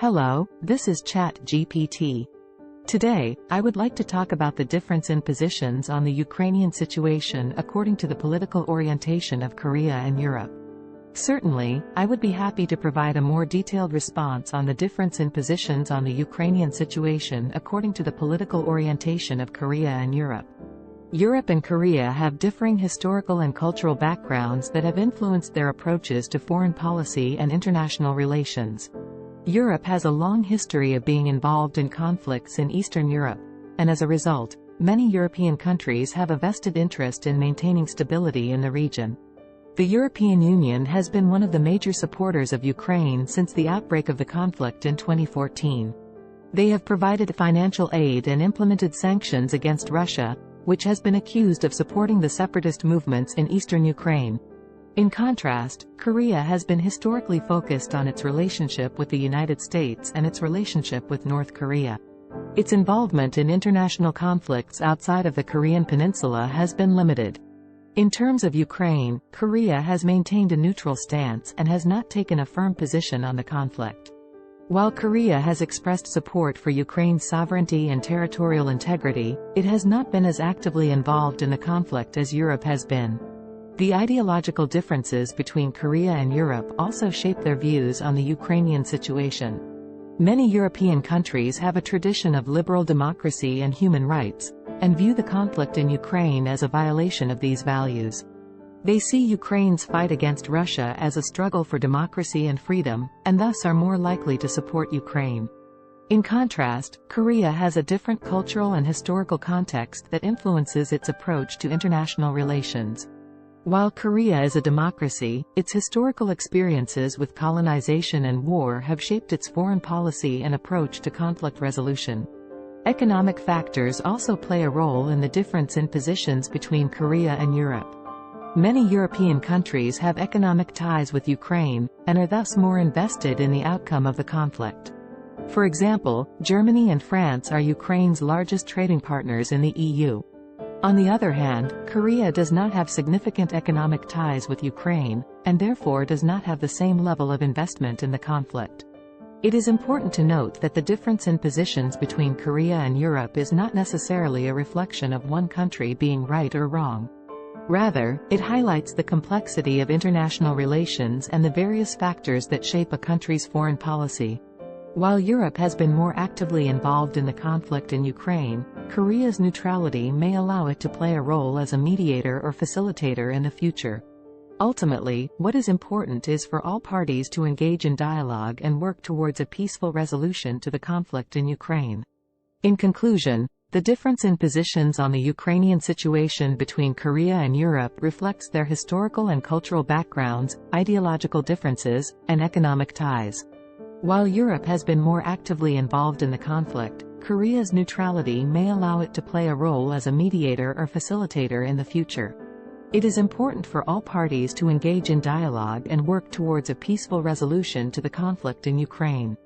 Hello, this is ChatGPT. Today, I would like to talk about the difference in positions on the Ukrainian situation according to the political orientation of Korea and Europe. Certainly, I would be happy to provide a more detailed response on the difference in positions on the Ukrainian situation according to the political orientation of Korea and Europe. Europe and Korea have differing historical and cultural backgrounds that have influenced their approaches to foreign policy and international relations. Europe has a long history of being involved in conflicts in Eastern Europe, and as a result, many European countries have a vested interest in maintaining stability in the region. The European Union has been one of the major supporters of Ukraine since the outbreak of the conflict in 2014. They have provided financial aid and implemented sanctions against Russia, which has been accused of supporting the separatist movements in eastern Ukraine. In contrast, Korea has been historically focused on its relationship with the United States and its relationship with North Korea. Its involvement in international conflicts outside of the Korean peninsula has been limited. In terms of Ukraine, Korea has maintained a neutral stance and has not taken a firm position on the conflict. While Korea has expressed support for Ukraine's sovereignty and territorial integrity, it has not been as actively involved in the conflict as Europe has been. The ideological differences between Korea and Europe also shape their views on the Ukrainian situation. Many European countries have a tradition of liberal democracy and human rights, and view the conflict in Ukraine as a violation of these values. They see Ukraine's fight against Russia as a struggle for democracy and freedom, and thus are more likely to support Ukraine. In contrast, Korea has a different cultural and historical context that influences its approach to international relations. While Korea is a democracy, its historical experiences with colonization and war have shaped its foreign policy and approach to conflict resolution. Economic factors also play a role in the difference in positions between Korea and Europe. Many European countries have economic ties with Ukraine, and are thus more invested in the outcome of the conflict. For example, Germany and France are Ukraine's largest trading partners in the EU. On the other hand, Korea does not have significant economic ties with Ukraine, and therefore does not have the same level of investment in the conflict. It is important to note that the difference in positions between Korea and Europe is not necessarily a reflection of one country being right or wrong. Rather, it highlights the complexity of international relations and the various factors that shape a country's foreign policy. While Europe has been more actively involved in the conflict in Ukraine, Korea's neutrality may allow it to play a role as a mediator or facilitator in the future. Ultimately, what is important is for all parties to engage in dialogue and work towards a peaceful resolution to the conflict in Ukraine. In conclusion, the difference in positions on the Ukrainian situation between Korea and Europe reflects their historical and cultural backgrounds, ideological differences, and economic ties. While Europe has been more actively involved in the conflict, Korea's neutrality may allow it to play a role as a mediator or facilitator in the future. It is important for all parties to engage in dialogue and work towards a peaceful resolution to the conflict in Ukraine.